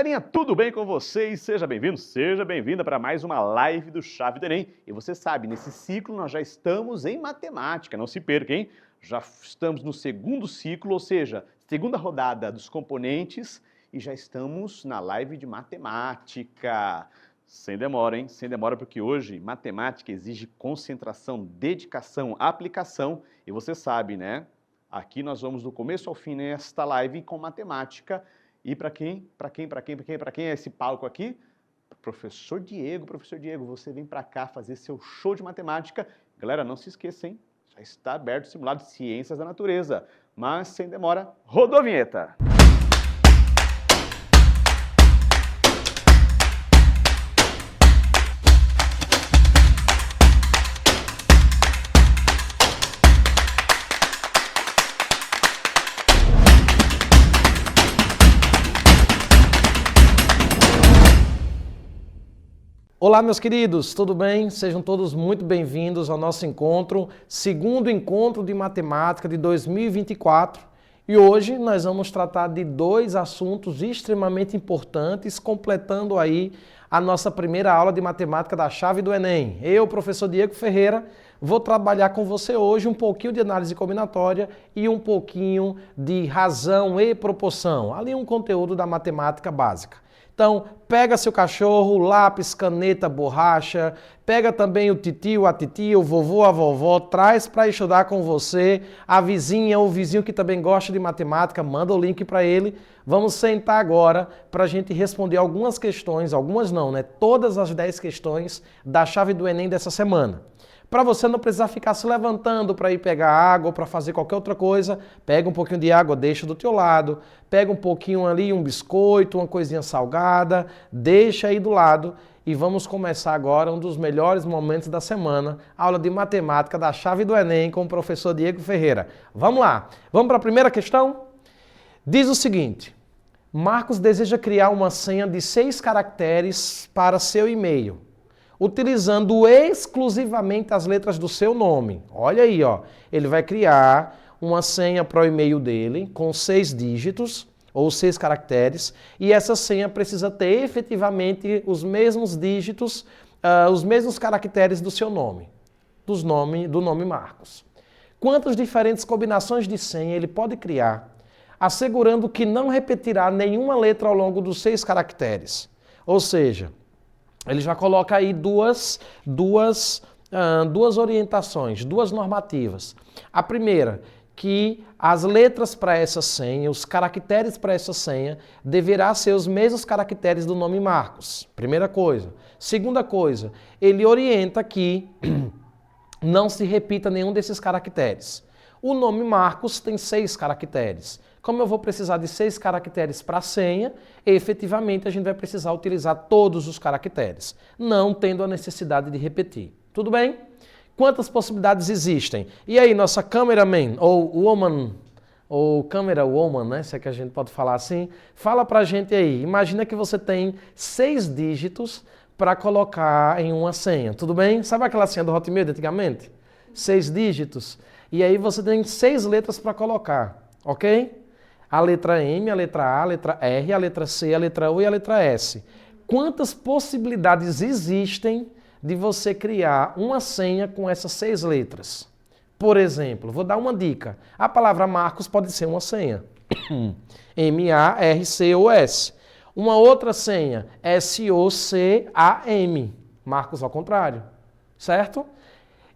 Galerinha, tudo bem com vocês? Seja bem-vindo, seja bem-vinda para mais uma live do Chave do Enem. E você sabe, nesse ciclo nós já estamos em matemática, não se perca, hein? Já estamos no segundo ciclo, ou seja, segunda rodada dos componentes e já estamos na live de matemática. Sem demora, hein? Sem demora, porque hoje matemática exige concentração, dedicação, aplicação. E você sabe, né? Aqui nós vamos do começo ao fim nesta live com matemática. E para quem é esse palco aqui? Professor Diego, você vem para cá fazer seu show de matemática. Galera, não se esqueça, hein? Já está aberto o simulado de Ciências da Natureza. Mas, sem demora, rodou a vinheta! Olá, meus queridos, tudo bem? Sejam todos muito bem-vindos ao nosso encontro, segundo encontro de matemática de 2024. E hoje nós vamos tratar de dois assuntos extremamente importantes, completando aí a nossa primeira aula de matemática da Chave do Enem. Eu, professor Diego Ferreira, vou trabalhar com você hoje um pouquinho de análise combinatória e um pouquinho de razão e proporção, ali um conteúdo da matemática básica. Então, pega seu cachorro, lápis, caneta, borracha, pega também o titio, a titia, o vovô, a vovó, traz para estudar com você, a vizinha ou o vizinho que também gosta de matemática, manda o link para ele. Vamos sentar agora para a gente responder algumas questões, algumas não, né? Todas as 10 questões da Chave do Enem dessa semana. Para você não precisar ficar se levantando para ir pegar água ou para fazer qualquer outra coisa, pega um pouquinho de água, deixa do teu lado, pega um pouquinho ali, um biscoito, uma coisinha salgada, deixa aí do lado e vamos começar agora um dos melhores momentos da semana, aula de matemática da Chave do Enem com o professor Diego Ferreira. Vamos lá, vamos para a primeira questão? Diz o seguinte: Marcos deseja criar uma senha de 6 caracteres para seu e-mail, utilizando exclusivamente as letras do seu nome. Olha aí, ó. Ele vai criar uma senha para o e-mail dele com 6 dígitos ou 6 caracteres e essa senha precisa ter efetivamente os mesmos dígitos, os mesmos caracteres do seu nome, do nome Marcos. Quantas diferentes combinações de senha ele pode criar, assegurando que não repetirá nenhuma letra ao longo dos 6 caracteres? Ou seja, ele já coloca aí duas orientações, duas normativas. A primeira, que as letras para essa senha, os caracteres para essa senha, deverá ser os mesmos caracteres do nome Marcos. Primeira coisa. Segunda coisa, ele orienta que não se repita nenhum desses caracteres. O nome Marcos tem 6 caracteres. Como eu vou precisar de 6 caracteres para a senha, efetivamente a gente vai precisar utilizar todos os caracteres, não tendo a necessidade de repetir. Tudo bem? Quantas possibilidades existem? E aí, nossa cameraman, ou woman, ou camera woman, né? Se é que a gente pode falar assim, fala pra gente aí. Imagina que você tem 6 dígitos para colocar em uma senha. Tudo bem? Sabe aquela senha do Hotmail de antigamente? 6 dígitos. E aí você tem 6 letras para colocar, ok? A letra M, a letra A, a letra R, a letra C, a letra U e a letra S. Quantas possibilidades existem de você criar uma senha com essas 6 letras? Por exemplo, vou dar uma dica. A palavra Marcos pode ser uma senha. M-A-R-C-O-S. Uma outra senha, S-O-C-A-M. Marcos ao contrário. Certo?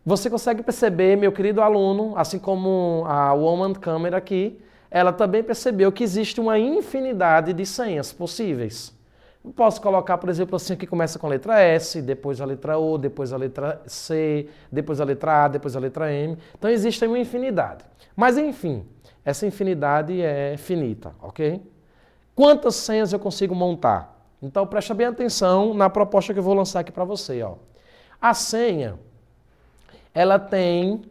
Você consegue perceber, meu querido aluno, assim como a Woman Camera aqui, ela também percebeu que existe uma infinidade de senhas possíveis. Eu posso colocar, por exemplo, assim que começa com a letra S, depois a letra O, depois a letra C, depois a letra A, depois a letra M. Então existe uma infinidade. Mas enfim, essa infinidade é finita, ok? Quantas senhas eu consigo montar? Então presta bem atenção na proposta que eu vou lançar aqui para você, ó. A senha, ela tem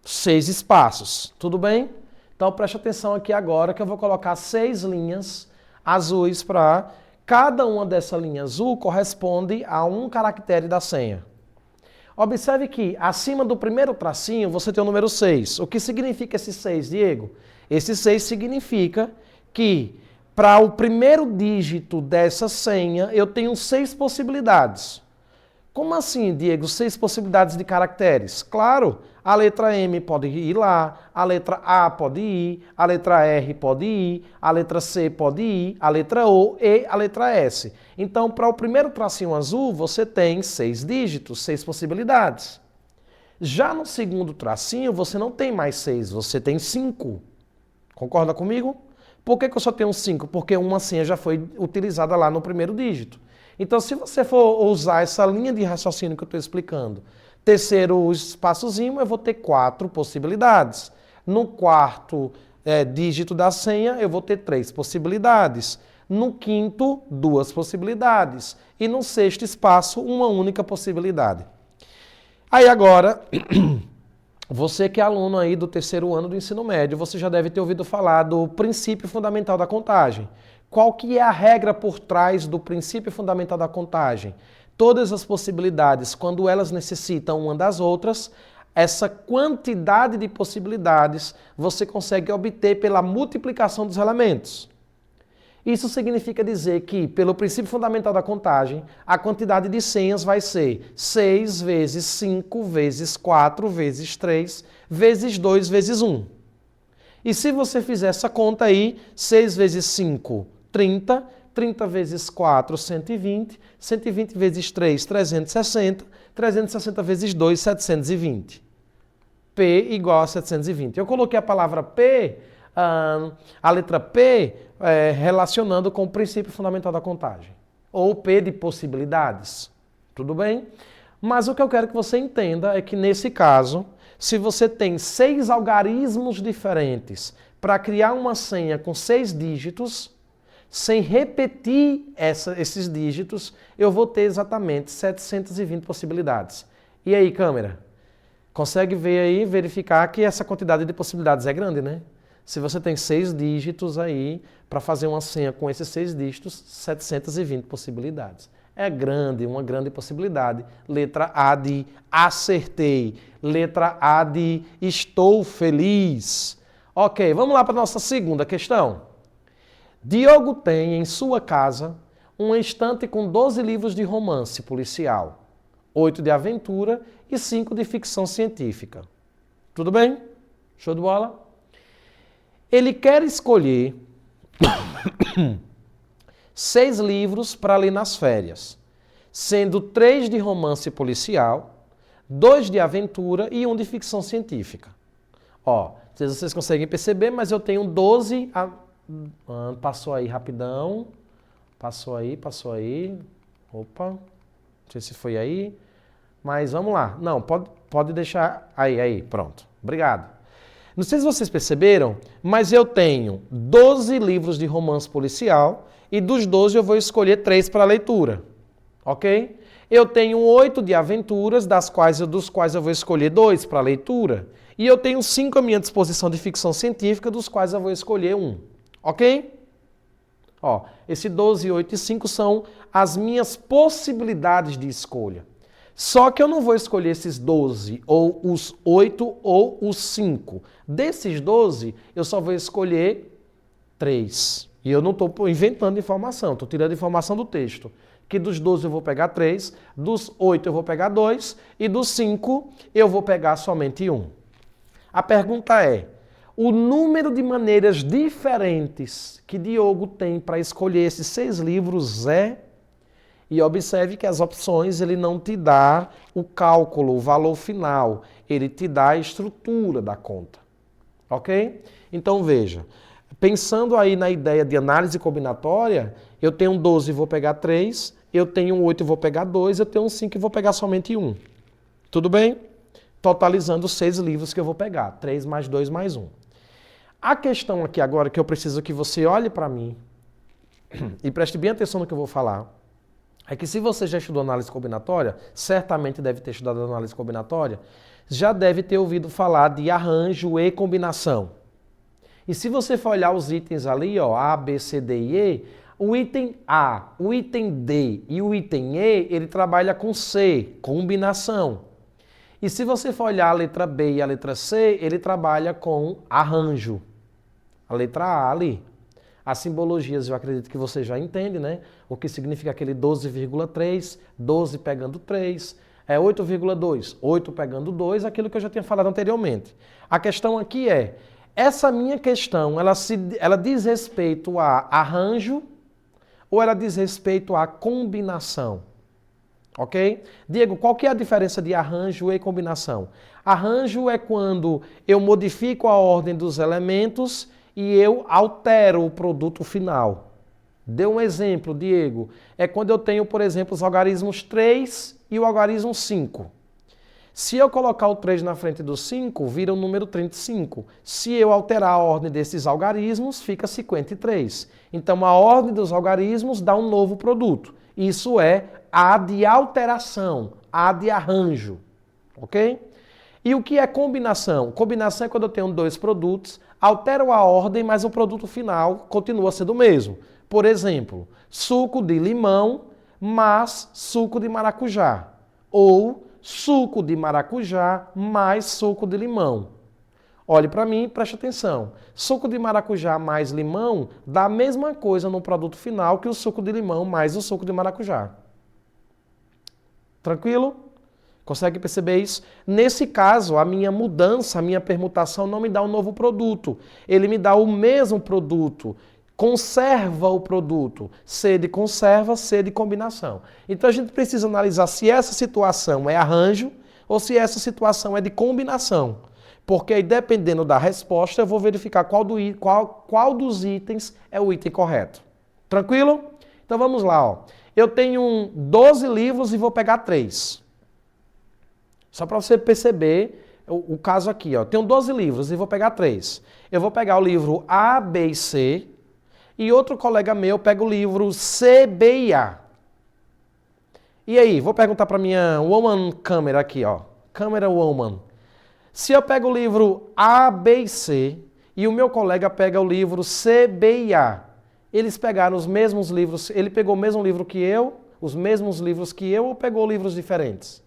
6 espaços, tudo bem? Então preste atenção aqui agora que eu vou colocar 6 linhas azuis para cada uma dessa linha azul corresponde a um caractere da senha. Observe que acima do primeiro tracinho você tem o número 6. O que significa esse 6, Diego? Esse 6 significa que Para o primeiro dígito dessa senha, eu tenho 6 possibilidades. Como assim, Diego? 6 possibilidades de caracteres? Claro, a letra M pode ir lá, a letra A pode ir, a letra R pode ir, a letra C pode ir, a letra O e a letra S. Então, para o primeiro tracinho azul, você tem 6 dígitos, 6 possibilidades. Já no segundo tracinho, você não tem mais 6, você tem 5. Concorda comigo? Por que eu só tenho 5? Porque uma senha já foi utilizada lá no primeiro dígito. Então, se você for usar essa linha de raciocínio que eu estou explicando, terceiro espaçozinho, eu vou ter 4 possibilidades. No quarto dígito da senha, eu vou ter 3 possibilidades. No quinto, 2 possibilidades. E no sexto espaço, uma única possibilidade. Aí agora, você que é aluno aí do terceiro ano do ensino médio, você já deve ter ouvido falar do princípio fundamental da contagem. Qual que é a regra por trás do princípio fundamental da contagem? Todas as possibilidades, quando elas necessitam uma das outras, essa quantidade de possibilidades você consegue obter pela multiplicação dos elementos. Isso significa dizer que, pelo princípio fundamental da contagem, a quantidade de senhas vai ser 6 vezes 5 vezes 4 vezes 3 vezes 2 vezes 1. E se você fizer essa conta aí, 6 vezes 5, 30, 30 vezes 4, 120, 120 vezes 3, 360, 360 vezes 2, 720. P igual a 720. Eu coloquei a palavra P, a letra P, relacionando com o princípio fundamental da contagem. Ou P de possibilidades. Tudo bem? Mas o que eu quero que você entenda é que, nesse caso, se você tem 6 algarismos diferentes para criar uma senha com 6 dígitos, sem repetir esses dígitos, eu vou ter exatamente 720 possibilidades. E aí, câmera? Consegue ver aí, verificar que essa quantidade de possibilidades é grande, né? Se você tem 6 dígitos aí, para fazer uma senha com esses 6 dígitos, 720 possibilidades. É grande, uma grande possibilidade. Letra A de acertei. Letra A de estou feliz. Ok, vamos lá para a nossa segunda questão. Diogo tem em sua casa uma estante com 12 livros de romance policial, 8 de aventura e 5 de ficção científica. Tudo bem? Show de bola? Ele quer escolher 6 livros para ler nas férias, sendo 3 de romance policial, 2 de aventura e 1 de ficção científica. Ó, vocês conseguem perceber, mas eu tenho 12... Passou aí rapidão. Passou aí. Opa. Não sei se foi aí. Mas vamos lá. Não, pode deixar aí. Pronto. Obrigado. Não sei se vocês perceberam, mas eu tenho 12 livros de romance policial e dos 12 eu vou escolher 3 para leitura. Ok? Eu tenho 8 de aventuras, dos quais eu vou escolher 2 para leitura. E eu tenho 5 à minha disposição de ficção científica, dos quais eu vou escolher 1. Ok? Ó, esse 12, 8 e 5 são as minhas possibilidades de escolha. Só que eu não vou escolher esses 12, ou os 8, ou os 5. Desses 12, eu só vou escolher 3. E eu não estou inventando informação, estou tirando informação do texto. Que dos 12 eu vou pegar 3, dos 8 eu vou pegar 2, e dos 5 eu vou pegar somente 1. A pergunta é: o número de maneiras diferentes que Diogo tem para escolher esses 6 livros é... E observe que as opções ele não te dá o cálculo, o valor final. Ele te dá a estrutura da conta. Ok? Então veja, pensando aí na ideia de análise combinatória, eu tenho 12 e vou pegar 3, eu tenho 8 e vou pegar 2, eu tenho 5 e vou pegar somente 1. Tudo bem? Totalizando os 6 livros que eu vou pegar. 3 mais 2 mais 1. A questão aqui agora que eu preciso que você olhe para mim e preste bem atenção no que eu vou falar, é que se você já estudou análise combinatória, certamente deve ter estudado análise combinatória, já deve ter ouvido falar de arranjo e combinação. E se você for olhar os itens ali, ó, A, B, C, D e E, o item A, o item D e o item E, ele trabalha com C, combinação. E se você for olhar a letra B e a letra C, ele trabalha com arranjo. A letra A ali. As simbologias eu acredito que você já entende, né? O que significa aquele 12,3, 12 pegando 3, 8,2, 8 pegando 2, aquilo que eu já tinha falado anteriormente. A questão aqui é, essa minha questão, ela diz respeito a arranjo ou ela diz respeito à combinação? Ok? Diego, qual que é a diferença de arranjo e combinação? Arranjo é quando eu modifico a ordem dos elementos e eu altero o produto final. Dê um exemplo, Diego. É quando eu tenho, por exemplo, os algarismos 3 e o algarismo 5. Se eu colocar o 3 na frente do 5, vira o número 35. Se eu alterar a ordem desses algarismos, fica 53. Então, a ordem dos algarismos dá um novo produto. Isso é a de alteração, a de arranjo. Ok? E o que é combinação? Combinação é quando eu tenho dois produtos, altero a ordem, mas o produto final continua sendo o mesmo. Por exemplo, suco de limão, mas suco de maracujá. Ou suco de maracujá mais suco de limão. Olhe para mim e preste atenção. Suco de maracujá mais limão dá a mesma coisa no produto final que o suco de limão mais o suco de maracujá. Tranquilo? Consegue perceber isso? Nesse caso, a minha mudança, a minha permutação não me dá um novo produto. Ele me dá o mesmo produto. Conserva o produto. C de conserva, C de combinação. Então a gente precisa analisar se essa situação é arranjo ou se essa situação é de combinação. Porque aí, dependendo da resposta, eu vou verificar qual dos itens é o item correto. Tranquilo? Então vamos lá. Ó. Eu tenho 12 livros e vou pegar 3. Só para você perceber o caso aqui. Ó. Eu tenho 12 livros e vou pegar 3. Eu vou pegar o livro A, B e C. E outro colega meu pega o livro C, B e A. E aí, vou perguntar para minha woman câmera aqui, ó. Câmera woman. Se eu pego o livro A, B e C e o meu colega pega o livro C, B e A, eles pegaram os mesmos livros, ele pegou o mesmo livro que eu, os mesmos livros que eu ou pegou livros diferentes?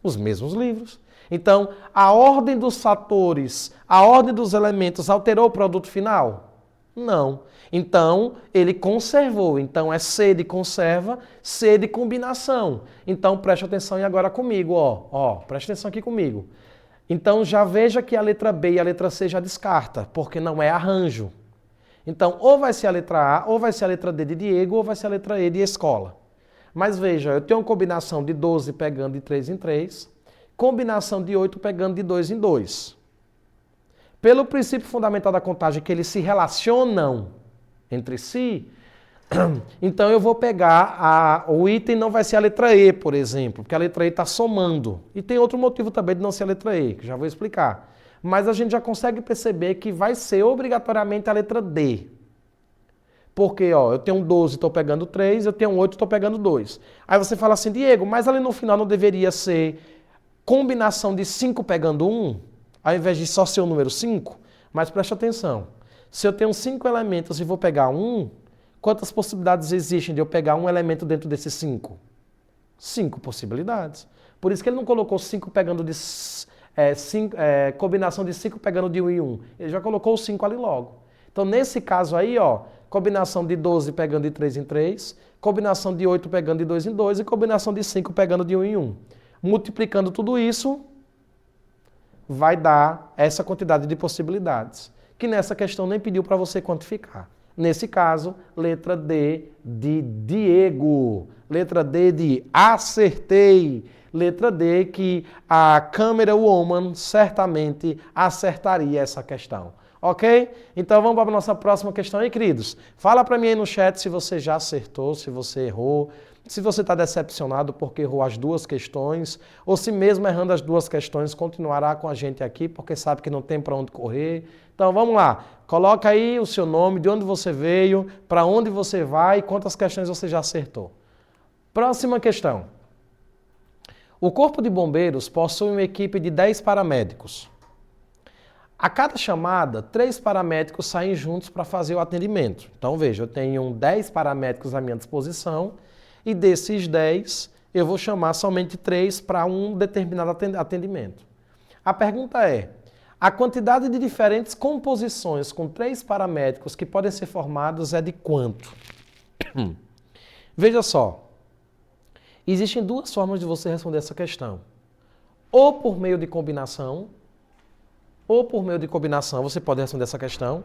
Os mesmos livros. Então, a ordem dos fatores, a ordem dos elementos alterou o produto final? Não. Então, ele conservou. Então, é C de conserva, C de combinação. Então, preste atenção e agora comigo, ó. Preste atenção aqui comigo. Então, já veja que a letra B e a letra C já descarta, porque não é arranjo. Então, ou vai ser a letra A, ou vai ser a letra D de Diego, ou vai ser a letra E de escola. Mas veja, eu tenho uma combinação de 12 pegando de 3 em 3, combinação de 8 pegando de 2 em 2. Pelo princípio fundamental da contagem, que eles se relacionam entre si, então eu vou pegar, o item não vai ser a letra E, por exemplo, porque a letra E está somando. E tem outro motivo também de não ser a letra E, que já vou explicar. Mas a gente já consegue perceber que vai ser obrigatoriamente a letra D. Porque, ó, eu tenho 12, estou pegando 3, eu tenho 8, estou pegando 2. Aí você fala assim, Diego, mas ali no final não deveria ser combinação de 5 pegando 1, ao invés de só ser o número 5? Mas preste atenção. Se eu tenho 5 elementos e vou pegar 1, quantas possibilidades existem de eu pegar um elemento dentro desses 5? 5 possibilidades. Por isso que ele não colocou 5 pegando de... combinação de 5 pegando de 1 em 1. Ele já colocou o 5 ali logo. Então, nesse caso aí, ó, combinação de 12 pegando de 3 em 3, combinação de 8 pegando de 2 em 2 e combinação de 5 pegando de 1 em 1. Multiplicando tudo isso, vai dar essa quantidade de possibilidades, que nessa questão nem pediu para você quantificar. Nesse caso, letra D de Diego, letra D de acertei, letra D que a câmera woman certamente acertaria essa questão. Ok? Então vamos para a nossa próxima questão aí, queridos. Fala para mim aí no chat se você já acertou, se você errou, se você está decepcionado porque errou as duas questões, ou se mesmo errando as duas questões continuará com a gente aqui porque sabe que não tem para onde correr. Então vamos lá, coloca aí o seu nome, de onde você veio, para onde você vai e quantas questões você já acertou. Próxima questão. O Corpo de Bombeiros possui uma equipe de 10 paramédicos. A cada chamada, 3 paramédicos saem juntos para fazer o atendimento. Então veja, eu tenho 10 paramédicos à minha disposição e desses 10 eu vou chamar somente 3 para um determinado atendimento. A pergunta é, A quantidade de diferentes composições com 3 paramétricos que podem ser formados é de quanto? Veja só. Existem 2 formas de você responder essa questão. Ou por meio de combinação, você pode responder essa questão,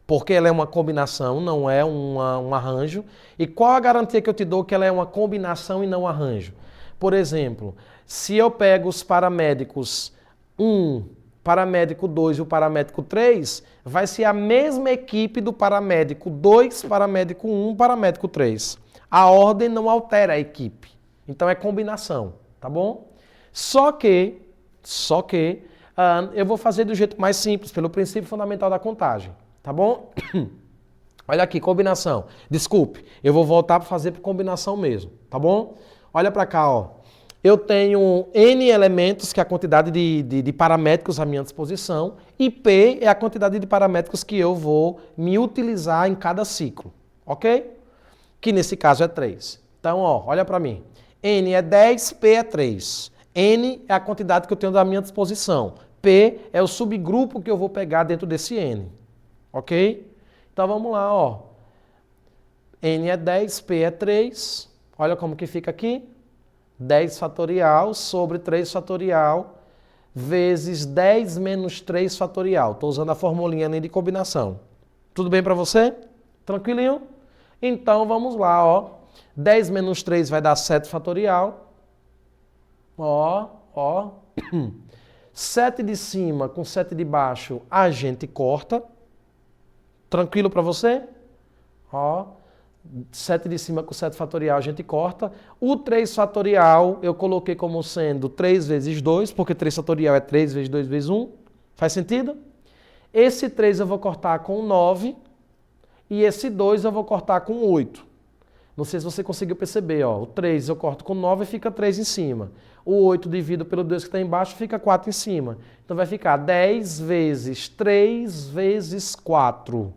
porque ela é uma combinação, não é um arranjo. E qual a garantia que eu te dou que ela é uma combinação e não um arranjo? Por exemplo, se eu pego os paramédicos 1, paramédico 2 e o paramédico 3, vai ser a mesma equipe do paramédico 2, paramédico 1, paramédico 3. A ordem não altera a equipe. Então é combinação, tá bom? Só que eu vou fazer do jeito mais simples, pelo princípio fundamental da contagem, tá bom? Olha aqui, combinação. Desculpe, eu vou voltar para fazer por combinação mesmo, tá bom? Olha para cá, ó. Eu tenho N elementos, que é a quantidade de paramétricos à minha disposição, e P é a quantidade de paramétricos que eu vou me utilizar em cada ciclo, ok? Que nesse caso é 3. Então, ó, olha para mim. N é 10, P é 3. N é a quantidade que eu tenho à minha disposição. P é o subgrupo que eu vou pegar dentro desse N. Ok? Então vamos lá, ó. N é 10, P é 3. Olha como que fica aqui. 10 fatorial sobre 3 fatorial vezes 10 menos 3 fatorial. Estou usando a formulinha de combinação. Tudo bem para você? Tranquilinho? Então vamos lá, ó. 10 menos 3 vai dar 7 fatorial. Ó. 7 de cima com 7 de baixo a gente corta. Tranquilo para você? Ó. 7 de cima com 7 fatorial a gente corta. O 3 fatorial eu coloquei como sendo 3 vezes 2, porque 3 fatorial é 3 vezes 2 vezes 1. Faz sentido? Esse 3 eu vou cortar com 9 e esse 2 eu vou cortar com 8. Não sei se você conseguiu perceber, ó. O 3 eu corto com 9 e fica 3 em cima. O 8 divido pelo 2 que está embaixo fica 4 em cima. Então vai ficar 10 vezes 3 vezes 4.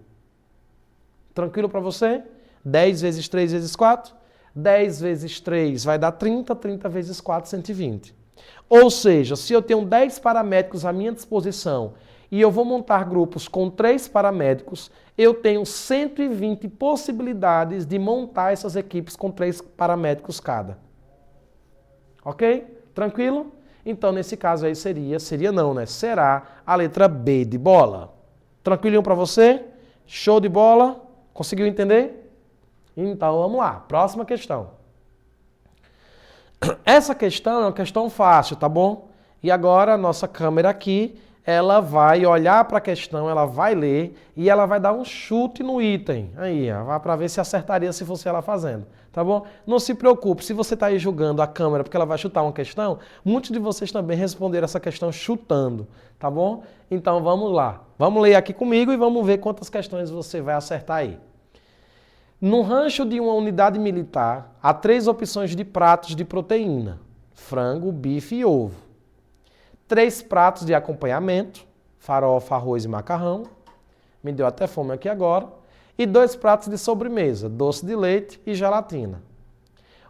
Tranquilo para você? 10 vezes 3 vezes 4? 10 vezes 3 vai dar 30, 30 vezes 4, 120. Ou seja, se eu tenho 10 paramétricos à minha disposição e eu vou montar grupos com 3 paramétricos, eu tenho 120 possibilidades de montar essas equipes com 3 paramétricos cada. Ok? Tranquilo? Então, nesse caso aí será a letra B de bola. Tranquilinho para você? Show de bola? Conseguiu entender? Então, vamos lá. Próxima questão. Essa questão é uma questão fácil, tá bom? E agora a nossa câmera aqui, ela vai olhar para a questão, ela vai ler e ela vai dar um chute no item. Aí, para ver se acertaria se fosse ela fazendo, tá bom? Não se preocupe, se você está aí julgando a câmera porque ela vai chutar uma questão, muitos de vocês também responderam essa questão chutando, tá bom? Então vamos lá. Vamos ler aqui comigo e vamos ver quantas questões você vai acertar aí. No rancho de uma unidade militar, há 3 opções de pratos de proteína: frango, bife e ovo. 3 pratos de acompanhamento: farofa, arroz e macarrão. Me deu até fome aqui agora. E 2 pratos de sobremesa: doce de leite e gelatina.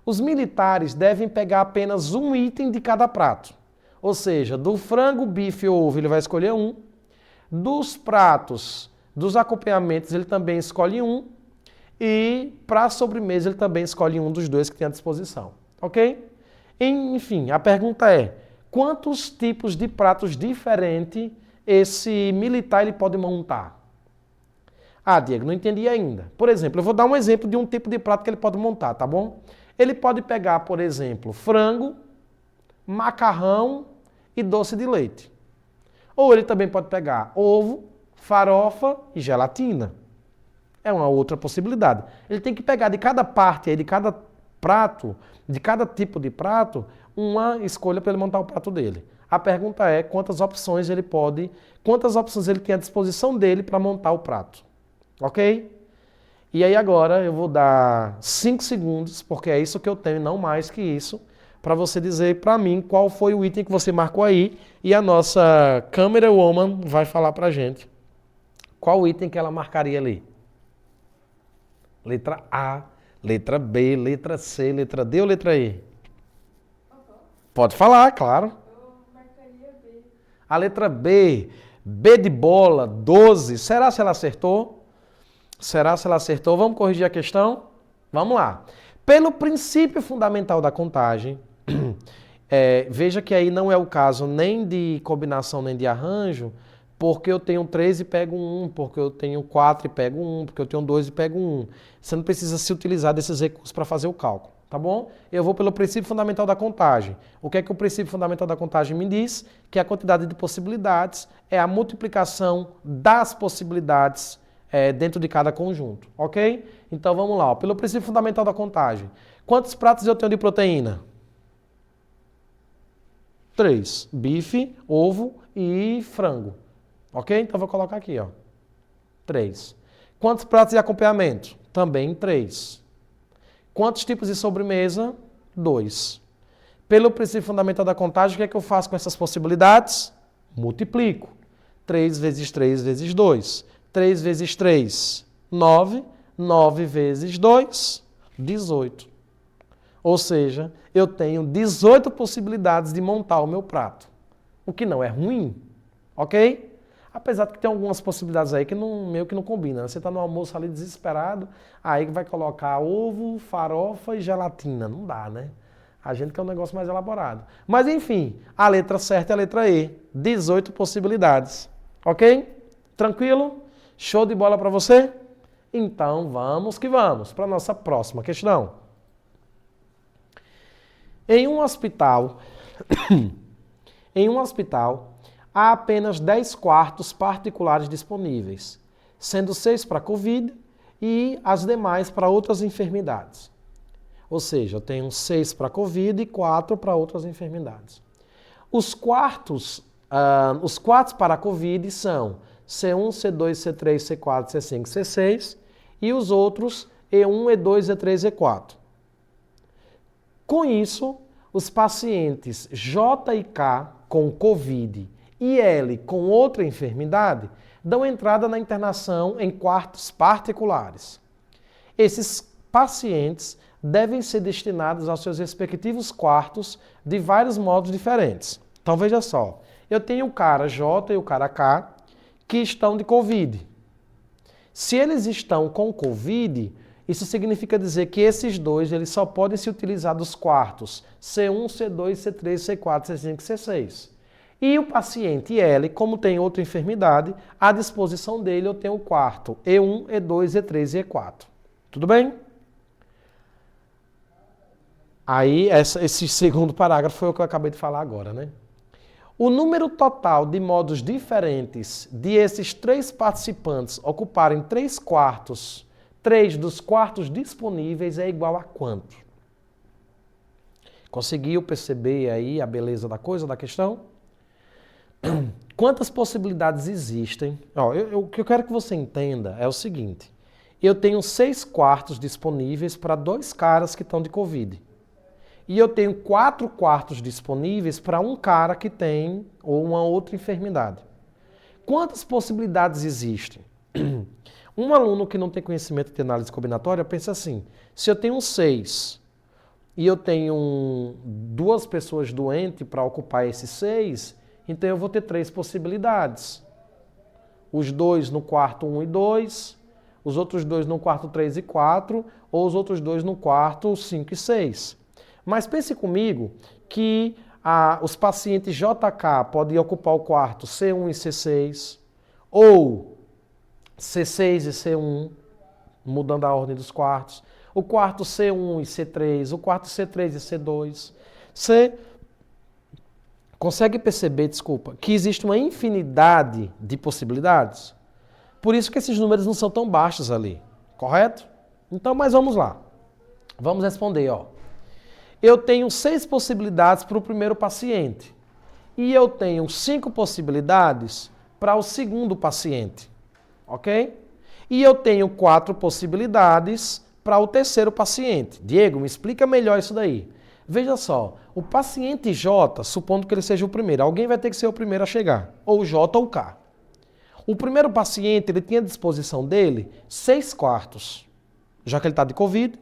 Os militares devem pegar apenas um item de cada prato. Ou seja, do frango, bife e ovo ele vai escolher um. Dos pratos, dos acompanhamentos ele também escolhe um. E para a sobremesa ele também escolhe um dos 2 que tem à disposição. Ok? Enfim, a pergunta é: quantos tipos de pratos diferentes esse militar ele pode montar? Ah, Diego, não entendi ainda. Por exemplo, eu vou dar um exemplo de um tipo de prato que ele pode montar, tá bom? Ele pode pegar, por exemplo, frango, macarrão e doce de leite. Ou ele também pode pegar ovo, farofa e gelatina. É uma outra possibilidade. Ele tem que pegar de cada parte aí, de cada prato, de cada tipo de prato, uma escolha para ele montar o prato dele. A pergunta é quantas opções ele tem à disposição dele para montar o prato. Ok? E aí agora eu vou dar 5 segundos, porque é isso que eu tenho, não mais que isso, para você dizer para mim qual foi o item que você marcou aí e a nossa camera woman vai falar para a gente qual item que ela marcaria ali. Letra A, letra B, letra C, letra D ou letra E? Pode falar, claro. Eu marcaria B. A letra B. B de bola, 12. Será se ela acertou? Será se ela acertou? Vamos corrigir a questão? Vamos lá. Pelo princípio fundamental da contagem, veja que aí não é o caso nem de combinação nem de arranjo, porque eu tenho 3 e pego 1, porque eu tenho 4 e pego 1, porque eu tenho 2 e pego 1. Você não precisa se utilizar desses recursos para fazer o cálculo, tá bom? Eu vou pelo princípio fundamental da contagem. O que é que o princípio fundamental da contagem me diz? Que a quantidade de possibilidades é a multiplicação das possibilidades dentro de cada conjunto, ok? Então vamos lá, ó. Pelo princípio fundamental da contagem. Quantos pratos eu tenho de proteína? 3. Bife, ovo e frango. Ok? Então vou colocar aqui, ó. 3. Quantos pratos de acompanhamento? Também 3. Quantos tipos de sobremesa? 2. Pelo princípio fundamental da contagem, o que é que eu faço com essas possibilidades? Multiplico. 3 vezes 3 vezes 2. 3 vezes 3, 9. 9 vezes 2, 18. Ou seja, eu tenho 18 possibilidades de montar o meu prato. O que não é ruim, ok? Apesar de que tem algumas possibilidades aí que meio que não combinam. Você está no almoço ali desesperado, aí vai colocar ovo, farofa e gelatina. Não dá, né? A gente quer um negócio mais elaborado. Mas enfim, a letra certa é a letra E. 18 possibilidades. Ok? Tranquilo? Show de bola para você? Então vamos que vamos para a nossa próxima questão. Em um hospital, há apenas 10 quartos particulares disponíveis, sendo 6 para Covid e as demais para outras enfermidades. Ou seja, eu tenho 6 para Covid e 4 para outras enfermidades. Os quartos para Covid são C1, C2, C3, C4, C5, C6 e os outros E1, E2, E3, E4. Com isso, os pacientes J e K com Covid e L com outra enfermidade dão entrada na internação em quartos particulares. Esses pacientes devem ser destinados aos seus respectivos quartos de vários modos diferentes. Então veja só, eu tenho o cara J e o cara K que estão de Covid. Se eles estão com Covid, isso significa dizer que esses dois eles só podem se utilizar dos quartos C1, C2, C3, C4, C5 e C6. E o paciente L, como tem outra enfermidade, à disposição dele eu tenho o quarto E1, E2, E3 e E4. Tudo bem? Aí, esse segundo parágrafo foi o que eu acabei de falar agora, né? O número total de modos diferentes de esses 3 participantes ocuparem 3 dos quartos disponíveis é igual a quanto? Conseguiu perceber aí a beleza da coisa, da questão? Quantas possibilidades existem? O que eu quero que você entenda é o seguinte. Eu tenho 6 quartos disponíveis para 2 caras que estão de Covid. E eu tenho 4 quartos disponíveis para um cara que tem ou uma outra enfermidade. Quantas possibilidades existem? Um aluno que não tem conhecimento de análise combinatória pensa assim, se eu tenho 6 e eu tenho 2 pessoas doentes para ocupar esses 6, então eu vou ter 3 possibilidades. Os 2 no quarto 1 e 2, os outros 2 no quarto 3 e 4, ou os outros 2 no quarto 5 e 6. Mas pense comigo que os pacientes JK podem ocupar o quarto C1 e C6, ou C6 e C1, mudando a ordem dos quartos, o quarto C1 e C3, o quarto C3 e C2. Você consegue perceber, que existe uma infinidade de possibilidades? Por isso que esses números não são tão baixos ali, correto? Então, mas vamos lá. Vamos responder, ó. Eu tenho 6 possibilidades para o primeiro paciente e eu tenho 5 possibilidades para o segundo paciente, ok? E eu tenho 4 possibilidades para o terceiro paciente. Diego, me explica melhor isso daí. Veja só, o paciente J, supondo que ele seja o primeiro, alguém vai ter que ser o primeiro a chegar, ou J ou K. O primeiro paciente, ele tinha à disposição dele 6 quartos, já que ele está de Covid.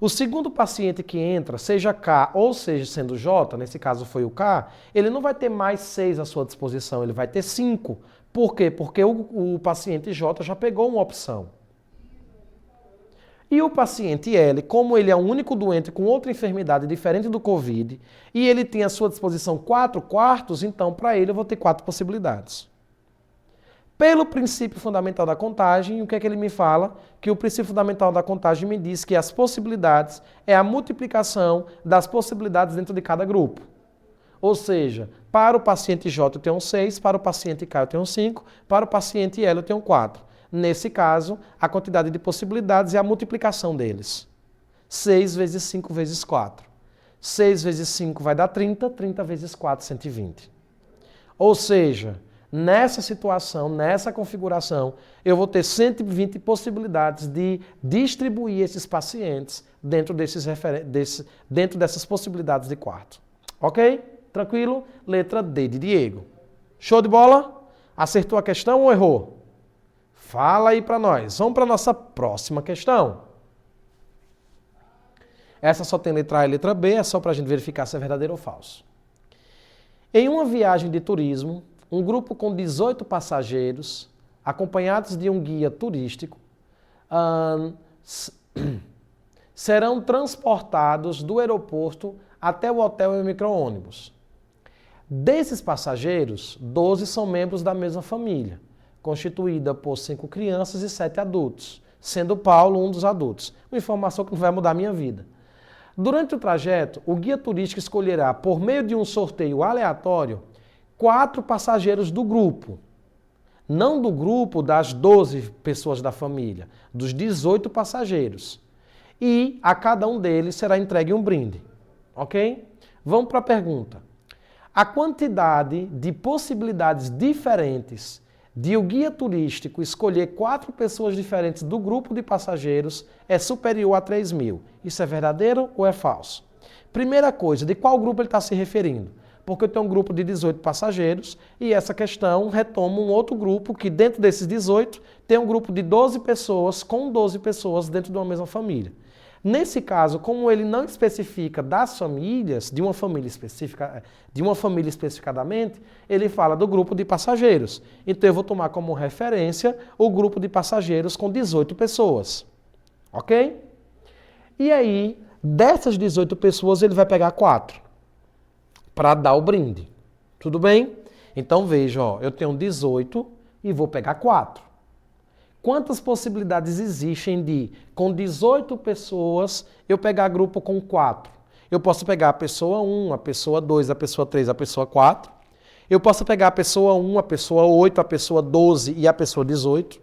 O segundo paciente que entra, seja K ou seja sendo J, nesse caso foi o K, ele não vai ter mais 6 à sua disposição, ele vai ter 5. Por quê? Porque o paciente J já pegou uma opção. E o paciente L, como ele é o único doente com outra enfermidade diferente do Covid, e ele tem à sua disposição 4 quartos, então para ele eu vou ter 4 possibilidades. Pelo princípio fundamental da contagem, o que é que ele me fala? Que o princípio fundamental da contagem me diz que as possibilidades é a multiplicação das possibilidades dentro de cada grupo. Ou seja, para o paciente J eu tenho 6, para o paciente K eu tenho 5, para o paciente L eu tenho 4. Nesse caso, a quantidade de possibilidades é a multiplicação deles. 6 vezes 5 vezes 4. 6 vezes 5 vai dar 30, 30 vezes 4, 120. Ou seja, nessa situação, nessa configuração, eu vou ter 120 possibilidades de distribuir esses pacientes dentro dessas possibilidades de quarto. Ok? Tranquilo? Letra D de Diego. Show de bola? Acertou a questão ou errou? Fala aí para nós. Vamos para a nossa próxima questão. Essa só tem letra A e letra B, é só para a gente verificar se é verdadeiro ou falso. Em uma viagem de turismo, um grupo com 18 passageiros, acompanhados de um guia turístico, serão transportados do aeroporto até o hotel em micro-ônibus. Desses passageiros, 12 são membros da mesma família, constituída por 5 crianças e 7 adultos, sendo Paulo um dos adultos. Uma informação que não vai mudar a minha vida. Durante o trajeto, o guia turístico escolherá, por meio de um sorteio aleatório, 4 passageiros do grupo. Não do grupo das 12 pessoas da família, dos 18 passageiros. E a cada um deles será entregue um brinde. Ok? Vamos para a pergunta. A quantidade de possibilidades diferentes de o guia turístico escolher 4 pessoas diferentes do grupo de passageiros é superior a 3.000. Isso é verdadeiro ou é falso? Primeira coisa, de qual grupo ele está se referindo? Porque eu tenho um grupo de 18 passageiros e essa questão retoma um outro grupo que dentro desses 18 tem um grupo de 12 pessoas com 12 pessoas dentro de uma mesma família. Nesse caso, como ele não especifica das famílias, de uma família especificadamente, ele fala do grupo de passageiros. Então eu vou tomar como referência o grupo de passageiros com 18 pessoas. Ok? E aí, dessas 18 pessoas, ele vai pegar 4 para dar o brinde. Tudo bem? Então veja, ó, eu tenho 18 e vou pegar 4. Quantas possibilidades existem de, com 18 pessoas, eu pegar grupo com 4? Eu posso pegar a pessoa 1, a pessoa 2, a pessoa 3, a pessoa 4. Eu posso pegar a pessoa 1, a pessoa 8, a pessoa 12 e a pessoa 18.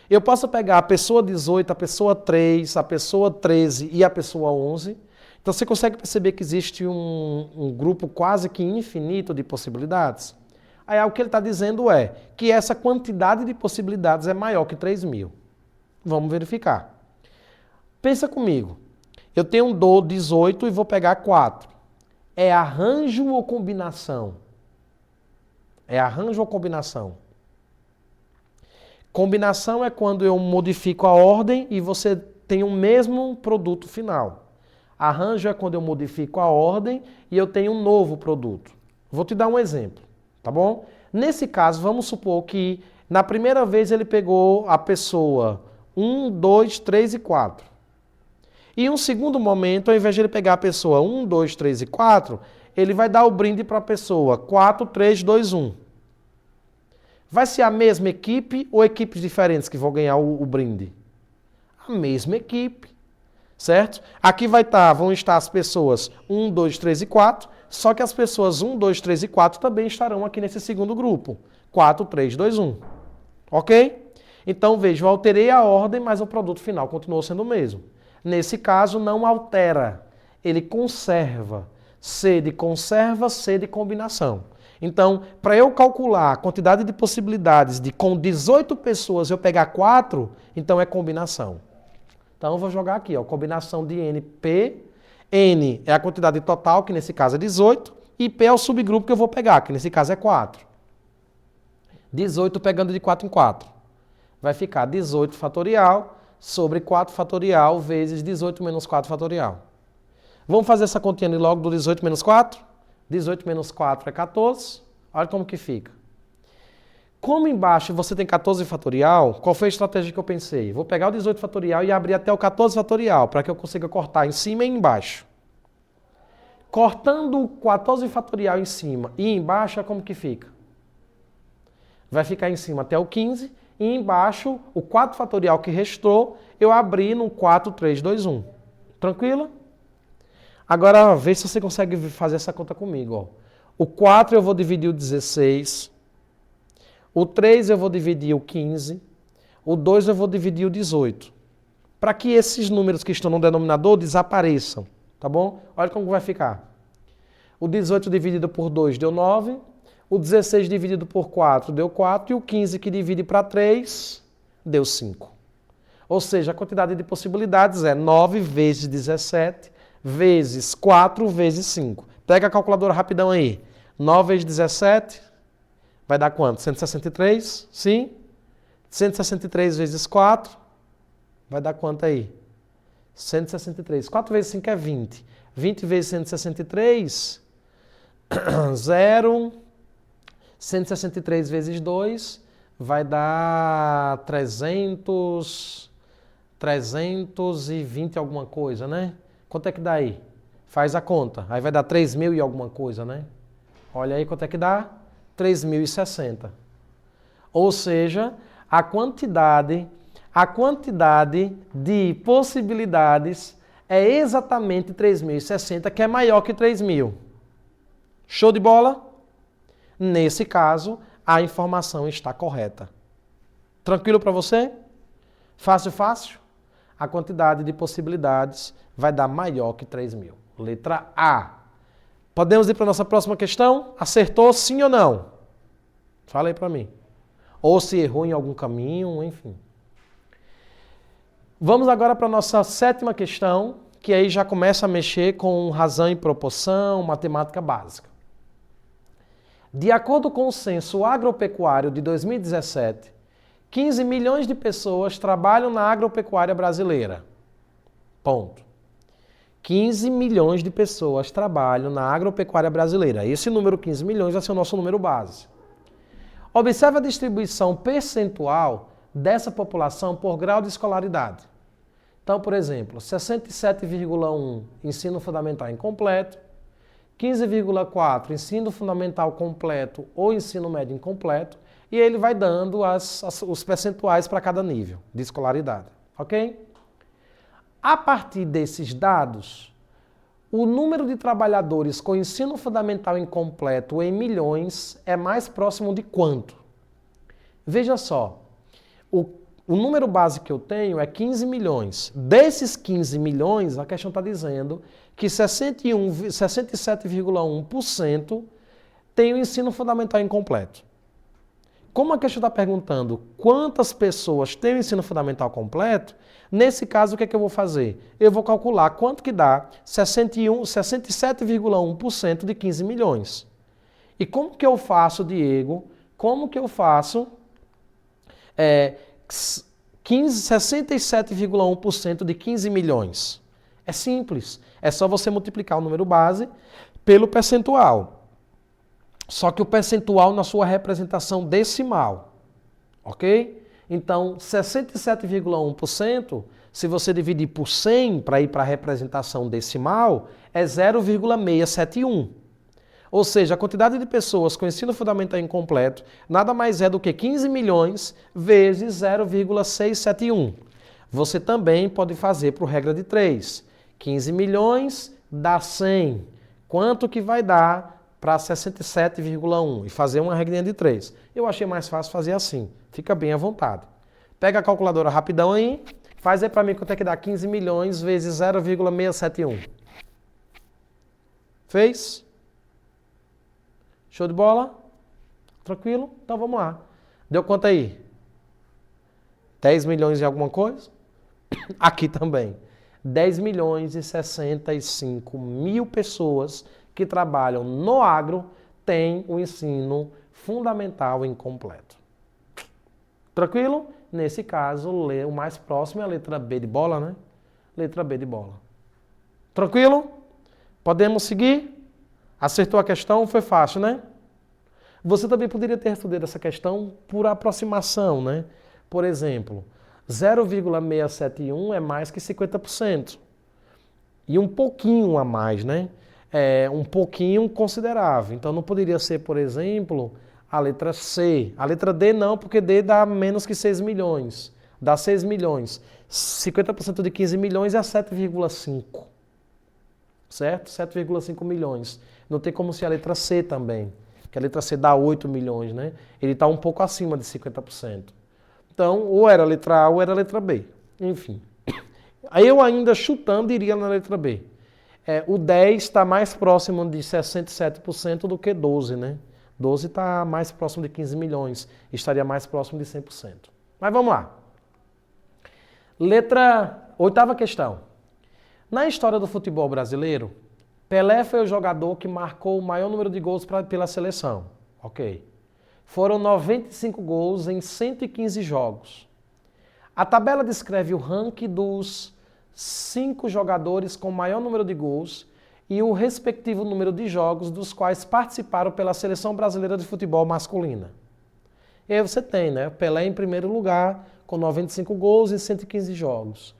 Eu posso pegar a pessoa 18, a pessoa 3, a pessoa 13 e a pessoa 11. Então você consegue perceber que existe um grupo quase que infinito de possibilidades? Aí o que ele está dizendo é que essa quantidade de possibilidades é maior que 3.000. Vamos verificar. Pensa comigo. Eu tenho 18 e vou pegar 4. É arranjo ou combinação? É arranjo ou combinação? Combinação é quando eu modifico a ordem e você tem o mesmo produto final. Arranjo é quando eu modifico a ordem e eu tenho um novo produto. Vou te dar um exemplo. Tá bom? Nesse caso, vamos supor que na primeira vez ele pegou a pessoa 1, 2, 3 e 4. E em um segundo momento, ao invés de ele pegar a pessoa 1, 2, 3 e 4, ele vai dar o brinde para a pessoa 4, 3, 2, 1. Vai ser a mesma equipe ou equipes diferentes que vão ganhar o brinde? A mesma equipe, certo? Aqui vão estar as pessoas 1, 2, 3 e 4, só que as pessoas 1, 2, 3 e 4 também estarão aqui nesse segundo grupo. 4, 3, 2, 1. Ok? Então, veja, eu alterei a ordem, mas o produto final continuou sendo o mesmo. Nesse caso, não altera. Ele conserva. C de conserva, C de combinação. Então, para eu calcular a quantidade de possibilidades de com 18 pessoas eu pegar 4, então é combinação. Então, eu vou jogar aqui, ó, combinação de NP. N é a quantidade total, que nesse caso é 18, e P é o subgrupo que eu vou pegar, que nesse caso é 4. 18 pegando de 4 em 4. Vai ficar 18 fatorial sobre 4 fatorial vezes 18 menos 4 fatorial. Vamos fazer essa continha ali logo do 18 menos 4? 18 menos 4 é 14. Olha como que fica. Como embaixo você tem 14 fatorial, qual foi a estratégia que eu pensei? Vou pegar o 18 fatorial e abrir até o 14 fatorial, para que eu consiga cortar em cima e embaixo. Cortando o 14 fatorial em cima e embaixo, olha como que fica. Vai ficar em cima até o 15 e embaixo o 4 fatorial que restou, eu abri no 4, 3, 2, 1. Tranquilo? Agora, vê se você consegue fazer essa conta comigo. Ó. O 4 eu vou dividir o 16. O 3 eu vou dividir o 15. O 2 eu vou dividir o 18. Para que esses números que estão no denominador desapareçam. Tá bom? Olha como vai ficar. O 18 dividido por 2 deu 9. O 16 dividido por 4 deu 4. E o 15 que divide para 3 deu 5. Ou seja, a quantidade de possibilidades é 9 vezes 17 vezes 4 vezes 5. Pega a calculadora rapidão aí. 9 vezes 17 vai dar quanto? 163? Sim? 163 vezes 4 vai dar quanto aí? 163. 4 vezes 5 é 20. 20 vezes 163, 0. 163 vezes 2 vai dar 320 alguma coisa, né? Quanto é que dá aí? Faz a conta. Aí vai dar 3.000 e alguma coisa, né? Olha aí quanto é que dá? 3.060. Ou seja, a quantidade de possibilidades é exatamente 3.060, que é maior que 3.000. Show de bola? Nesse caso, a informação está correta. Tranquilo para você? Fácil, fácil? A quantidade de possibilidades vai dar maior que 3.000. Letra A. Podemos ir para a nossa próxima questão? Acertou sim ou não? Fala aí para mim. Ou se errou em algum caminho, enfim. Vamos agora para a nossa 7ª questão, que aí já começa a mexer com razão e proporção, matemática básica. De acordo com o Censo Agropecuário de 2017, 15 milhões de pessoas trabalham na agropecuária brasileira. Ponto. 15 milhões de pessoas trabalham na agropecuária brasileira. Esse número 15 milhões vai ser o nosso número base. Observe a distribuição percentual dessa população por grau de escolaridade. Então, por exemplo, 67,1 ensino fundamental incompleto, 15,4 ensino fundamental completo ou ensino médio incompleto, e ele vai dando os percentuais para cada nível de escolaridade, ok? A partir desses dados, o número de trabalhadores com ensino fundamental incompleto em milhões é mais próximo de quanto? Veja só, o número base que eu tenho é 15 milhões. Desses 15 milhões, a questão está dizendo que 67,1% tem o ensino fundamental incompleto. Como a questão está perguntando quantas pessoas têm o ensino fundamental completo, nesse caso o que é que eu vou fazer? Eu vou calcular quanto que dá 67,1% de 15 milhões. E como que eu faço, Diego? Como que eu faço 67,1% de 15 milhões? É simples. É só você multiplicar o número base pelo percentual. Só que o percentual na sua representação decimal. Ok? Então, 67,1%, se você dividir por 100 para ir para a representação decimal, é 0,671. Ou seja, a quantidade de pessoas com ensino fundamental incompleto nada mais é do que 15 milhões vezes 0,671. Você também pode fazer por regra de 3. 15 milhões dá 100. Quanto que vai dar para 67,1 e fazer uma regrinha de 3. Eu achei mais fácil fazer assim. Fica bem à vontade. Pega a calculadora rapidão aí, faz aí para mim quanto é que dá 15 milhões vezes 0,671. Fez? Show de bola? Tranquilo? Então vamos lá. Deu quanto aí? 10 milhões e alguma coisa? Aqui também. 10 milhões e 65 mil pessoas que trabalham no agro têm o ensino fundamental incompleto. Tranquilo? Nesse caso, o mais próximo é a letra B de bola, né? Letra B de bola. Tranquilo? Podemos seguir? Acertou a questão? Foi fácil, né? Você também poderia ter estudado essa questão por aproximação, né? Por exemplo, 0,671 é mais que 50%. E um pouquinho a mais, né? É um pouquinho considerável. Então não poderia ser, por exemplo, a letra C. A letra D não, porque D dá menos que 6 milhões. Dá 6 milhões. 50% de 15 milhões é 7,5. Certo? 7,5 milhões. Não tem como ser a letra C também. Que a letra C dá 8 milhões, né? Ele está um pouco acima de 50%. Então, ou era a letra A ou era a letra B. Enfim. Aí eu ainda chutando iria na letra B. O 10 está mais próximo de 67% do que 12, né? 12 está mais próximo de 15 milhões. Estaria mais próximo de 100%. Mas vamos lá. Oitava questão. Na história do futebol brasileiro, Pelé foi o jogador que marcou o maior número de gols pela seleção. Ok. Foram 95 gols em 115 jogos. A tabela descreve o ranking dos 5 jogadores com maior número de gols e o respectivo número de jogos dos quais participaram pela seleção brasileira de futebol masculina. E aí você tem, né? Pelé em primeiro lugar, com 95 gols em 115 jogos.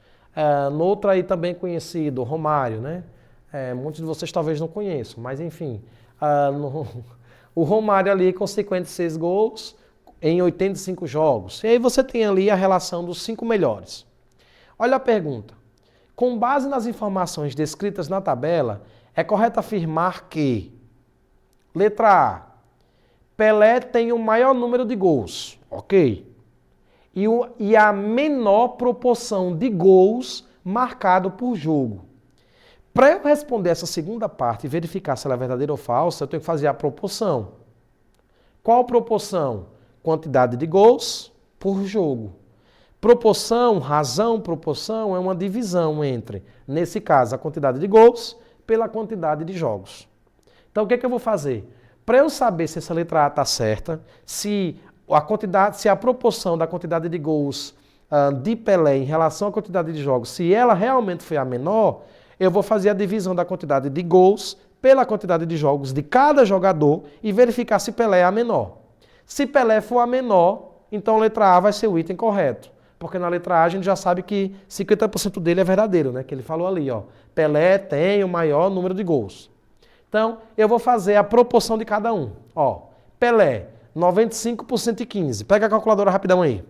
No outro aí também conhecido, Romário, né? Muitos de vocês talvez não conheçam, mas enfim. O Romário ali com 56 gols em 85 jogos. E aí você tem ali a relação dos 5 melhores. Olha a pergunta. Com base nas informações descritas na tabela, é correto afirmar que, letra A, Pelé tem o maior número de gols, ok? E a menor proporção de gols marcado por jogo. Para eu responder essa segunda parte e verificar se ela é verdadeira ou falsa, eu tenho que fazer a proporção. Qual proporção? Quantidade de gols por jogo. Proporção, razão, proporção é uma divisão entre, nesse caso, a quantidade de gols pela quantidade de jogos. Então, o que é que eu vou fazer? Para eu saber se essa letra A está certa, se a proporção da quantidade de gols de Pelé em relação à quantidade de jogos, se ela realmente foi a menor, eu vou fazer a divisão da quantidade de gols pela quantidade de jogos de cada jogador e verificar se Pelé é a menor. Se Pelé for a menor, então a letra A vai ser o item correto. Porque na letra A a gente já sabe que 50% dele é verdadeiro, né? Que ele falou ali, ó. Pelé tem o maior número de gols. Então, eu vou fazer a proporção de cada um. Ó, Pelé, 95 por 115. Pega a calculadora rapidão aí.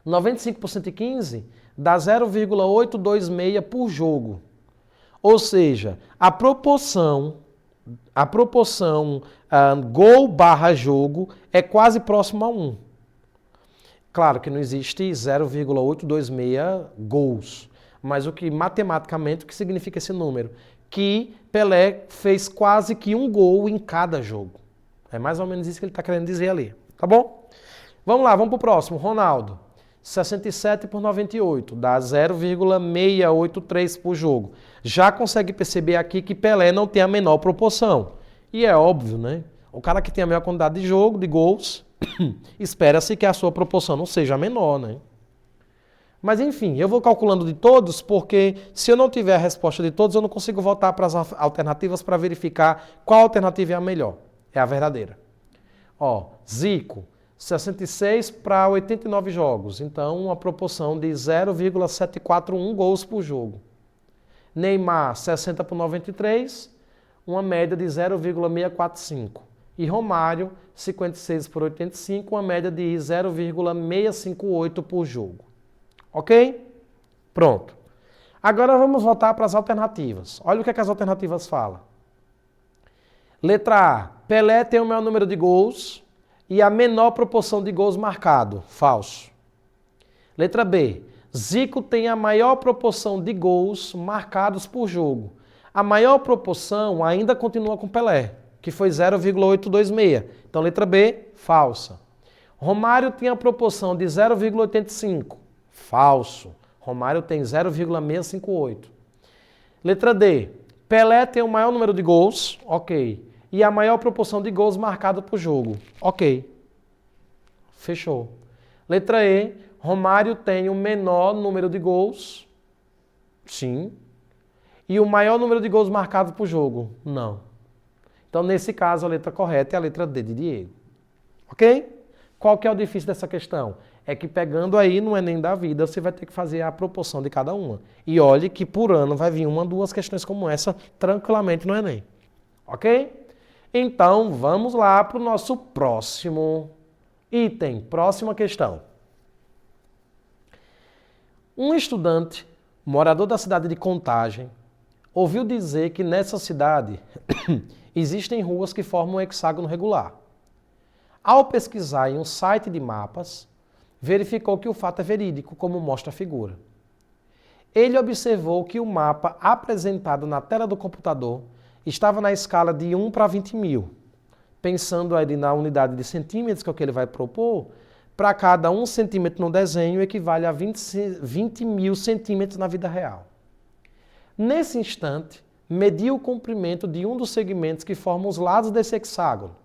95 por 115 dá 0,826 por jogo. Ou seja, a proporção gol barra jogo é quase próximo a 1. Claro que não existe 0,826 gols, mas o que matematicamente, o que significa esse número? Que Pelé fez quase que um gol em cada jogo. É mais ou menos isso que ele está querendo dizer ali, tá bom? Vamos lá, vamos para o próximo. Ronaldo, 67 por 98, dá 0,683 por jogo. Já consegue perceber aqui que Pelé não tem a menor proporção. E é óbvio, né? O cara que tem a maior quantidade de jogo, de gols, espera-se que a sua proporção não seja menor, né? Mas enfim, eu vou calculando de todos, porque se eu não tiver a resposta de todos, eu não consigo voltar para as alternativas para verificar qual alternativa é a melhor. É a verdadeira. Ó, Zico, 66 para 89 jogos, então uma proporção de 0,741 gols por jogo. Neymar, 60 por 93, uma média de 0,645. E Romário, 56 por 85, uma média de 0,658 por jogo. Ok? Pronto. Agora vamos voltar para as alternativas. Olha o que as alternativas falam. Letra A. Pelé tem o maior número de gols e a menor proporção de gols marcado. Falso. Letra B. Zico tem a maior proporção de gols marcados por jogo. A maior proporção ainda continua com Pelé, que foi 0,826. Então, letra B, falsa. Romário tem a proporção de 0,85. Falso. Romário tem 0,658. Letra D. Pelé tem o maior número de gols. Ok. E a maior proporção de gols marcados por jogo. Ok. Fechou. Letra E, Romário tem o menor número de gols? Sim. E o maior número de gols marcados por jogo? Não. Então, nesse caso, a letra correta é a letra D de Diego. Ok? Qual que é o difícil dessa questão? É que pegando aí no Enem da vida, você vai ter que fazer a proporção de cada uma. E olhe que por ano vai vir uma, duas questões como essa tranquilamente no Enem. Ok? Então, vamos lá para o nosso próximo item. Próxima questão. Um estudante, morador da cidade de Contagem, ouviu dizer que nessa cidade existem ruas que formam um hexágono regular. Ao pesquisar em um site de mapas, verificou que o fato é verídico, como mostra a figura. Ele observou que o mapa apresentado na tela do computador estava na escala de 1 para 20 mil. Pensando ali na unidade de centímetros, que é o que ele vai propor, para cada 1 centímetro no desenho equivale a 20 mil centímetros na vida real. Nesse instante, mediu o comprimento de um dos segmentos que formam os lados desse hexágono,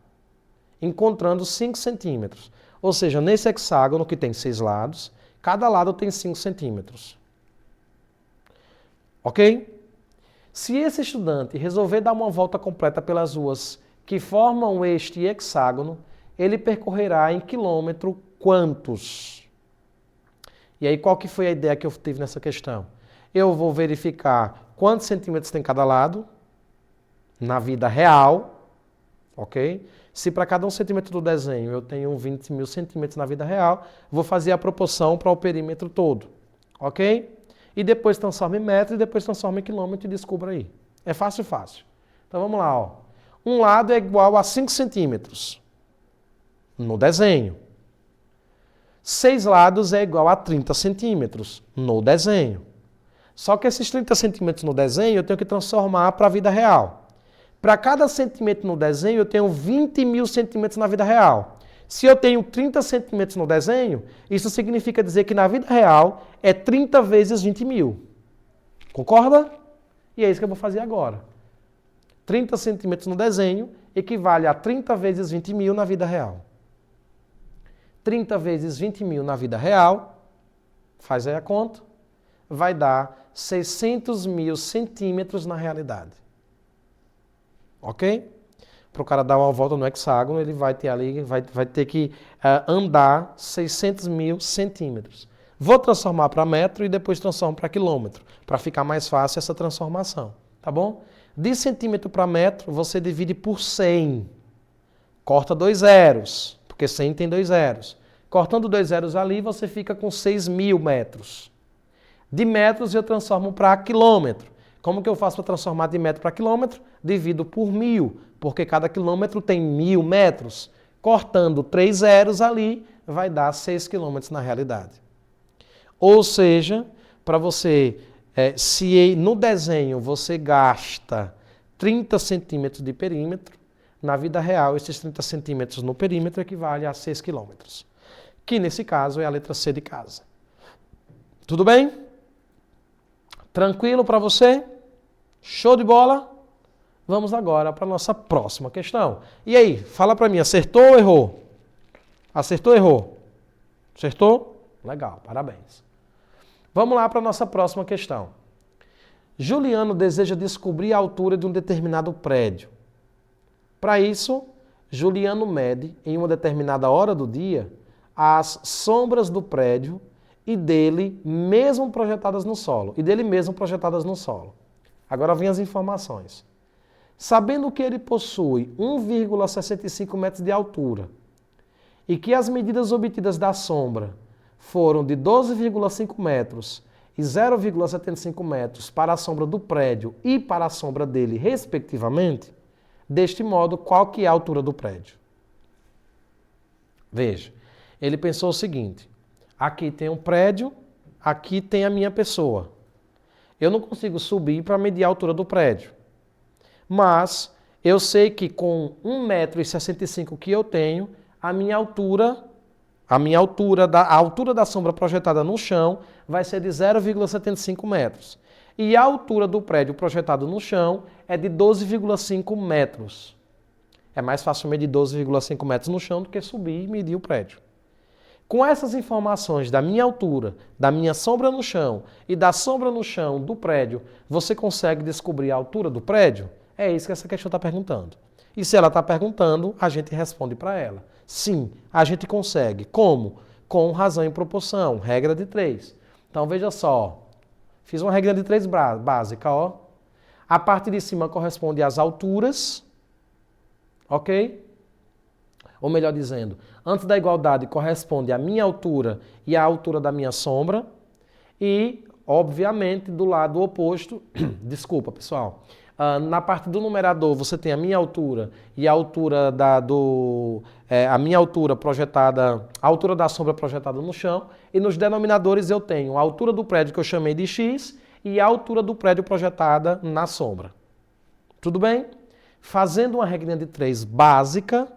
encontrando 5 centímetros. Ou seja, nesse hexágono, que tem 6 lados, cada lado tem 5 centímetros. Ok? Se esse estudante resolver dar uma volta completa pelas ruas que formam este hexágono, ele percorrerá em quilômetro quantos? E aí, qual que foi a ideia que eu tive nessa questão? Eu vou verificar quantos centímetros tem cada lado, na vida real, ok? Se para cada 1 centímetro do desenho eu tenho 20 mil centímetros na vida real, vou fazer a proporção para o perímetro todo, ok? E depois transforma em metro e depois transforma em quilômetro e descubra aí. É fácil, fácil. Então vamos lá, ó. Um lado é igual a 5 centímetros no desenho. 6 lados é igual a 30 centímetros no desenho. Só que esses 30 centímetros no desenho eu tenho que transformar para a vida real. Para cada centímetro no desenho, eu tenho 20 mil centímetros na vida real. Se eu tenho 30 centímetros no desenho, isso significa dizer que na vida real é 30 vezes 20 mil. Concorda? E é isso que eu vou fazer agora. 30 centímetros no desenho equivale a 30 vezes 20 mil na vida real. 30 vezes 20 mil na vida real, faz aí a conta, vai dar 600 mil centímetros na realidade. Ok? Para o cara dar uma volta no hexágono, ele vai ter ali, vai ter que andar 600 mil centímetros. Vou transformar para metro e depois transformo para quilômetro, para ficar mais fácil essa transformação, tá bom? De centímetro para metro, você divide por 100. Corta 2 zeros, porque 100 tem 2 zeros. Cortando 2 zeros ali, você fica com 6 mil metros. De metros eu transformo para quilômetro. Como que eu faço para transformar de metro para quilômetro? Divido por 1000, porque cada quilômetro tem 1000 metros. Cortando 3 zeros ali, vai dar 6 quilômetros na realidade. Ou seja, para você, se no desenho você gasta 30 centímetros de perímetro, na vida real esses 30 centímetros no perímetro equivale a 6 quilômetros. Que nesse caso é a letra C de casa. Tudo bem? Tranquilo para você? Show de bola? Vamos agora para a nossa próxima questão. E aí, fala para mim, acertou ou errou? Acertou ou errou? Acertou? Legal, parabéns. Vamos lá para a nossa próxima questão. Juliano deseja descobrir a altura de um determinado prédio. Para isso, Juliano mede, em uma determinada hora do dia, as sombras do prédio e dele mesmo projetadas no solo. Agora vem as informações. Sabendo que ele possui 1,65 metros de altura e que as medidas obtidas da sombra foram de 12,5 metros e 0,75 metros para a sombra do prédio e para a sombra dele, respectivamente, deste modo, qual que é a altura do prédio? Veja, ele pensou o seguinte, aqui tem um prédio, aqui tem a minha pessoa. Eu não consigo subir para medir a altura do prédio. Mas eu sei que com 1,65 m que eu tenho, a altura da sombra projetada no chão vai ser de 0,75 metros. E a altura do prédio projetado no chão é de 12,5 metros. É mais fácil medir 12,5 metros no chão do que subir e medir o prédio. Com essas informações da minha altura, da minha sombra no chão e da sombra no chão do prédio, você consegue descobrir a altura do prédio? É isso que essa questão está perguntando. E se ela está perguntando, a gente responde para ela. Sim, a gente consegue. Como? Com razão e proporção, regra de 3. Então veja só, fiz uma regra de 3 básica, ó. A parte de cima corresponde às alturas, ok? Ou melhor dizendo, antes da igualdade corresponde à minha altura e à altura da minha sombra. E, obviamente, do lado oposto, desculpa pessoal, na parte do numerador você tem a minha altura e a altura a minha altura projetada, a altura da sombra projetada no chão. E nos denominadores eu tenho a altura do prédio que eu chamei de x e a altura do prédio projetada na sombra. Tudo bem? Fazendo uma regrinha de 3 básica,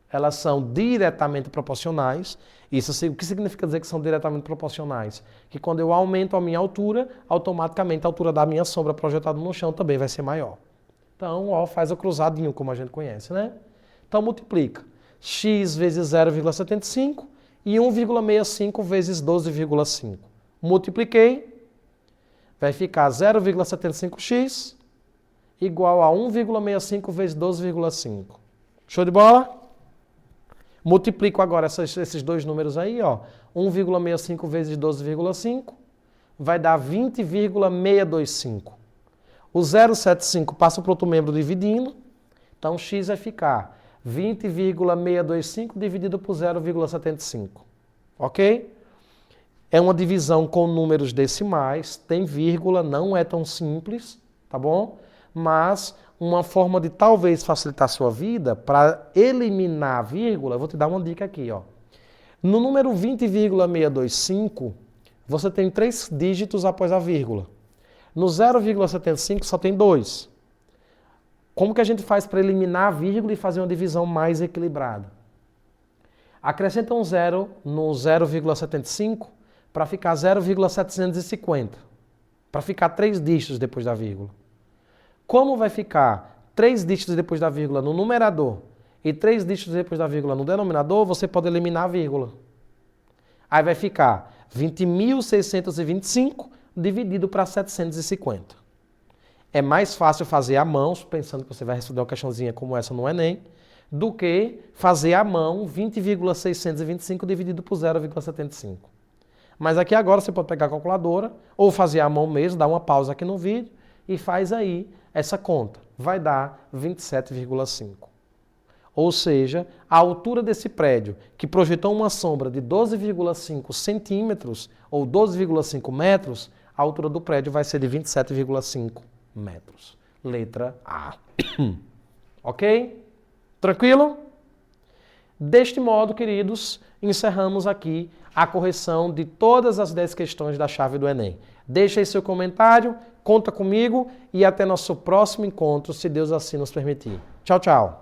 elas são diretamente proporcionais. Isso, o que significa dizer que são diretamente proporcionais? Que quando eu aumento a minha altura, automaticamente a altura da minha sombra projetada no chão também vai ser maior. Então, ó, faz o cruzadinho, como a gente conhece, né? Então, multiplica x vezes 0,75 e 1,65 vezes 12,5. Multipliquei, vai ficar 0,75x igual a 1,65 vezes 12,5. Show de bola? Multiplico agora esses dois números aí, ó. 1,65 vezes 12,5 vai dar 20,625. O 0,75 passa para o outro membro dividindo, então x vai ficar 20,625 dividido por 0,75. Ok? É uma divisão com números decimais, tem vírgula, não é tão simples, tá bom? Mas uma forma de talvez facilitar a sua vida, para eliminar a vírgula, eu vou te dar uma dica aqui, ó. No número 20,625, você tem 3 dígitos após a vírgula. No 0,75 só tem 2. Como que a gente faz para eliminar a vírgula e fazer uma divisão mais equilibrada? Acrescenta um 0 no 0,75 para ficar 0,750. Para ficar 3 dígitos depois da vírgula. Como vai ficar 3 dígitos depois da vírgula no numerador e 3 dígitos depois da vírgula no denominador, você pode eliminar a vírgula. Aí vai ficar 20.625 dividido para 750. É mais fácil fazer à mão, pensando que você vai responder uma questãozinha como essa no Enem, do que fazer à mão 20,625 dividido por 0,75. Mas aqui agora você pode pegar a calculadora ou fazer à mão mesmo, dar uma pausa aqui no vídeo e faz aí essa conta. Vai dar 27,5. Ou seja, a altura desse prédio, que projetou uma sombra de 12,5 centímetros ou 12,5 metros, a altura do prédio vai ser de 27,5 metros. Letra A. Ok? Tranquilo? Deste modo, queridos, encerramos aqui a correção de todas as 10 questões da chave do Enem. Deixa aí seu comentário, conta comigo e até nosso próximo encontro, se Deus assim nos permitir. Tchau, tchau.